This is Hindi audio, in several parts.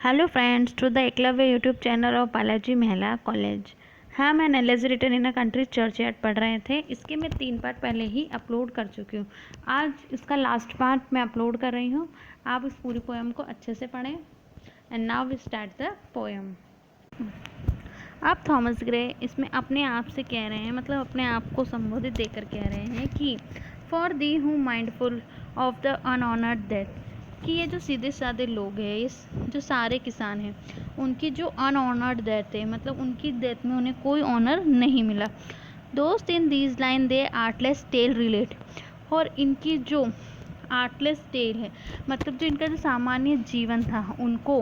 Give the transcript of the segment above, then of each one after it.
Hello friends, to the Eklavya YouTube channel of Balaji महिला कॉलेज। हाँ, मैं analysis written in a country churchyard पढ़ रहे थे। इसके मैं 3 पार्ट पहले ही अपलोड कर चुकी हूँ। आज इसका लास्ट पार्ट मैं अपलोड कर रही हूँ। आप इस पूरी पोएम को अच्छे से पढ़ें। And now we start the poem. अब थॉमस ग्रे इसमें अपने आप से कह रहे हैं, मतलब अपने आप को संबोधित देकर कह रहे हैं कि फॉर दी हूँ माइंडफुल ऑफ द अनऑनर्ड डेथ, कि ये जो सीधे साधे लोग हैं, इस जो सारे किसान हैं, उनकी जो अनऑनर्ड डेथ है, मतलब उनकी डेथ में उन्हें कोई ऑनर नहीं मिला। दोस्त in these line they artless tale relate, और इनकी जो आर्टलेस टेल है, मतलब जो इनका जो सामान्य जीवन था, उनको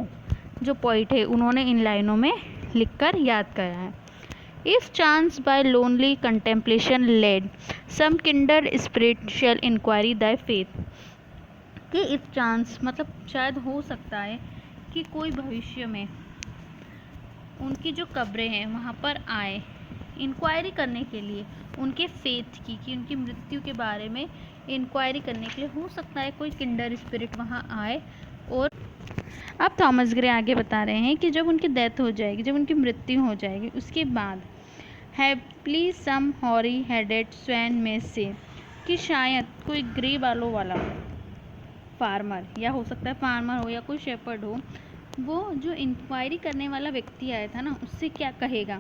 जो पोइट है उन्होंने इन लाइनों में लिखकर याद कराया है। If chance by lonely contemplation led some kindred spiritual inquiry thy faith, कि इफ चांस मतलब शायद हो सकता है कि कोई भविष्य में उनकी जो कब्रें हैं वहाँ पर आए इंक्वायरी करने के लिए, उनके फेथ की, कि उनकी मृत्यु के बारे में इंक्वायरी करने के लिए हो सकता है कोई किंडर स्पिरिट वहाँ आए। और अब थॉमस ग्रे आगे बता रहे हैं कि जब उनकी डेथ हो जाएगी, जब उनकी मृत्यु हो जाएगी, उसके बाद हैप्पीली सम हॉरी हेडेड स्वैन में से, कि शायद कोई ग्रे बालों वाला फार्मर, या हो सकता है फार्मर हो या कोई शेपर्ड हो, वो जो इंक्वायरी करने वाला व्यक्ति आया था ना, उससे क्या कहेगा।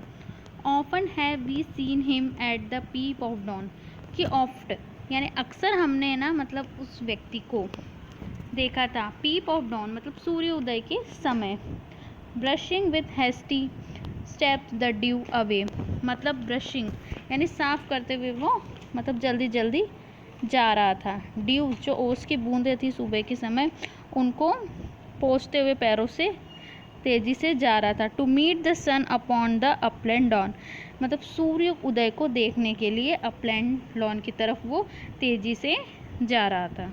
Often have we seen him at the peep of dawn, कि ऑफ्ट यानी अक्सर हमने ना मतलब उस व्यक्ति को देखा था, पीप ऑफ डॉन मतलब सूर्योदय के समय। Brushing with hasty steps the dew away, मतलब ब्रशिंग यानी साफ करते हुए वो मतलब जल्दी जल्दी जा रहा था। ड्यू जो ओस की बूंदें थी सुबह के समय, उनको पोंछते हुए पैरों से तेजी से जा रहा था। To meet the sun upon the upland lawn, मतलब सूर्य उदय को देखने के लिए अपलैंड लॉन की तरफ वो तेजी से जा रहा था।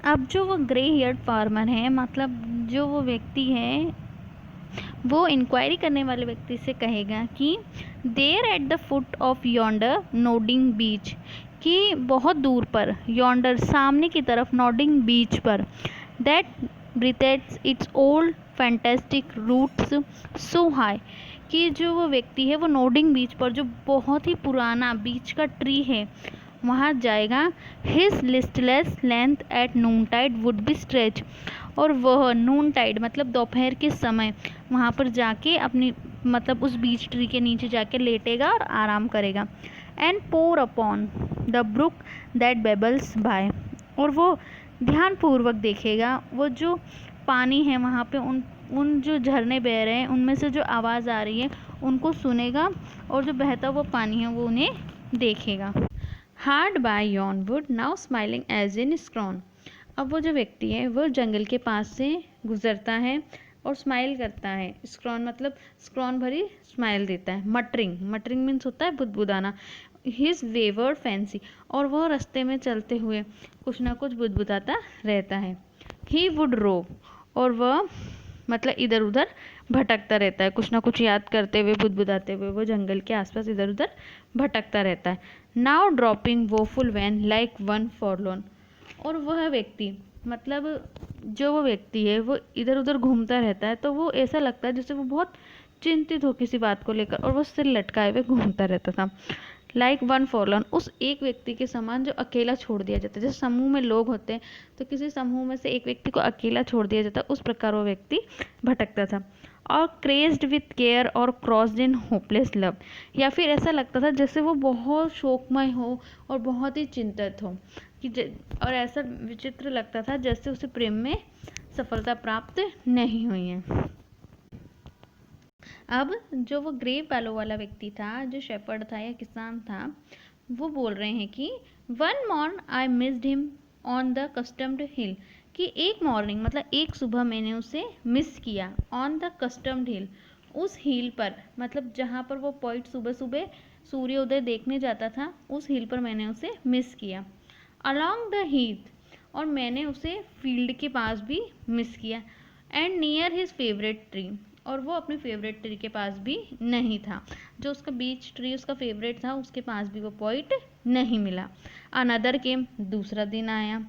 अब जो वो ग्रे हेयर्ड फार्मर है, मतलब जो वो व्यक्ति है, वो इंक्वायरी करने वाले व्यक्ति से कहेगा कि there at the foot of yonder nodding beech, कि बहुत दूर पर, यॉन्डर सामने की तरफ, नोडिंग बीच पर, that breathes its old fantastic roots so high, कि जो वो व्यक्ति है वो नोडिंग बीच पर, जो बहुत ही पुराना बीच का ट्री है, वहाँ जाएगा। His listless length at noontide would be stretch, और वह नून टाइड मतलब दोपहर के समय वहाँ पर जाके अपनी मतलब उस बीच ट्री के नीचे जाके लेटेगा और आराम करेगा। And pore upon the brook that babbles by, और वो ध्यानपूर्वक देखेगा वो जो पानी है वहाँ पे, उन जो झरने बह रहे हैं उनमें से जो आवाज़ आ रही है उनको सुनेगा, और जो बहता हुआ पानी है वो उन्हें देखेगा। Hard by yon wood now smiling as in scorn, अब वो जो व्यक्ति है वो जंगल के पास से गुजरता है और स्माइल करता है। स्क्रॉन मतलब स्क्रॉन भरी स्माइल देता है। मटरिंग, मटरिंग मीन्स होता है बुदबुदाना। हिज वेवर्ड फैंसी, और वह रास्ते में चलते हुए कुछ ना कुछ बुदबुदाता रहता है। ही वुड रोव, और वह मतलब इधर उधर भटकता रहता है, कुछ ना कुछ याद करते हुए, बुदबुदाते हुए वो जंगल के आसपास इधर उधर भटकता रहता है। Now drooping woeful wan like one forlorn, और वह व्यक्ति मतलब जो वो व्यक्ति है वो इधर उधर घूमता रहता है, तो वो ऐसा लगता है जैसे वो बहुत चिंतित हो किसी बात को लेकर, और वो सिर लटकाए हुए घूमता रहता था। लाइक वन फॉरलॉन, उस एक व्यक्ति के समान जो अकेला छोड़ दिया जाता है। जैसे समूह में लोग होते हैं तो किसी समूह में से एक व्यक्ति को अकेला छोड़ दिया जाता है, उस प्रकार वो व्यक्ति भटकता था। और क्रेज्ड विथ केयर और क्रॉस्ड इन होपलेस लव, या फिर ऐसा लगता था जैसे वो बहुत शोकमय हो और बहुत ही चिंतित हो, कि और ऐसा विचित्र लगता था जैसे उसे प्रेम में सफलता प्राप्त नहीं हुई है। अब जो वो ग्रे बालों वाला व्यक्ति था, जो शेपर्ड था या किसान था, वो बोल रहे हैं कि one morn I missed him on the customed hill, कि एक मॉर्निंग मतलब एक सुबह मैंने उसे मिस किया। ऑन द कस्टम्ड हिल, उस हिल पर, मतलब जहाँ पर वो पॉइंट सुबह सुबह सूर्योदय देखने जाता था, उस हिल पर मैंने उसे मिस किया। अलॉन्ग द हीथ, और मैंने उसे फील्ड के पास भी मिस किया। And near his favourite tree, और वो अपने फेवरेट ट्री के पास भी नहीं था। जो उसका बीच ट्री उसका फेवरेट था, उसके पास भी वो पॉइंट नहीं मिला। अनदर केम, दूसरा दिन आया।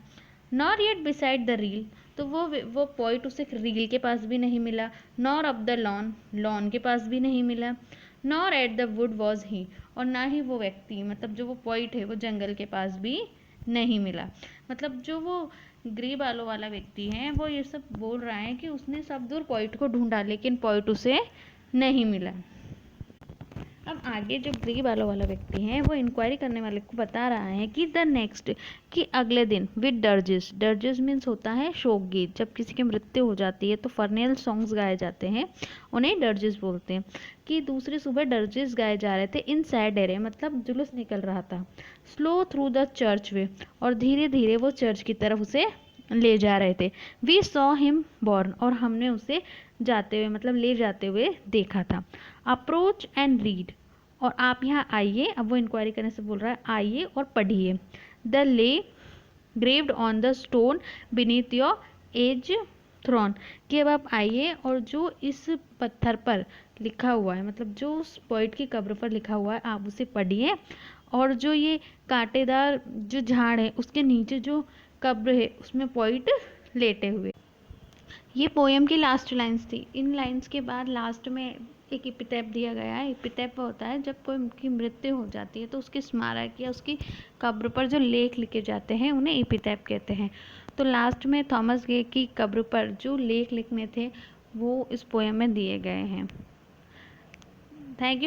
Not yet beside the reel, तो वो पॉइंट उसे रील के पास भी नहीं मिला, nor up the lawn, lawn के पास भी नहीं मिला, nor at the wood was he, और ना ही वो व्यक्ति, मतलब जो वो पॉइंट है वो जंगल के पास भी नहीं मिला। मतलब जो वो ग्री बालों वाला व्यक्ति है वो ये सब बोल रहा है कि उसने सब दूर पॉइंट को ढूंढा लेकिन पॉइंट उसे नहीं मिला। अब आगे जो ग्री बालों वाला व्यक्ति है वो इंक्वायरी करने वाले को बता रहा है कि द नेक्स्ट, कि अगले दिन विद डर्जेस, डर्जेस मीन्स होता है शोक गीत, जब किसी की मृत्यु हो जाती है तो फर्नेल सॉन्ग्स गाए जाते हैं, उन्हें डर्जेस बोलते हैं। कि दूसरी सुबह डर्जेस गाए जा रहे थे इन सैड एरे, मतलब जुलूस निकल रहा था, स्लो थ्रू द चर्च वे, और धीरे धीरे वो चर्च की तरफ उसे ले जा रहे थे। वी सॉ हिम बॉर्न, और हमने उसे जाते हुए मतलब ले जाते हुए देखा था। अप्रोच एंड रीड, और आप यहाँ आइए, अब वो इंक्वायरी करने से बोल रहा है आइए और पढ़िए। The lay graved on the stone beneath your age throne, कि अब आप आइए और जो इस पत्थर पर लिखा हुआ है, मतलब जो उस पॉइंट की कब्र पर लिखा हुआ है आप उसे पढ़िए, और जो ये कांटेदार जो झाड़ है उसके नीचे जो कब्र है उसमें पॉइंट लेटे हुए। ये पोएम की लास्ट लाइंस थी। इन लाइंस के बाद लास्ट में एक एपिटैफ दिया गया है। एपिटैफ होता है जब कोई की मृत्यु हो जाती है तो उसके स्मारक या उसकी कब्र पर जो लेख लिखे जाते हैं उन्हें एपिटैफ कहते हैं। तो लास्ट में थॉमस गे की कब्र पर जो लेख लिखने थे वो इस पोएम में दिए गए हैं। Thank you.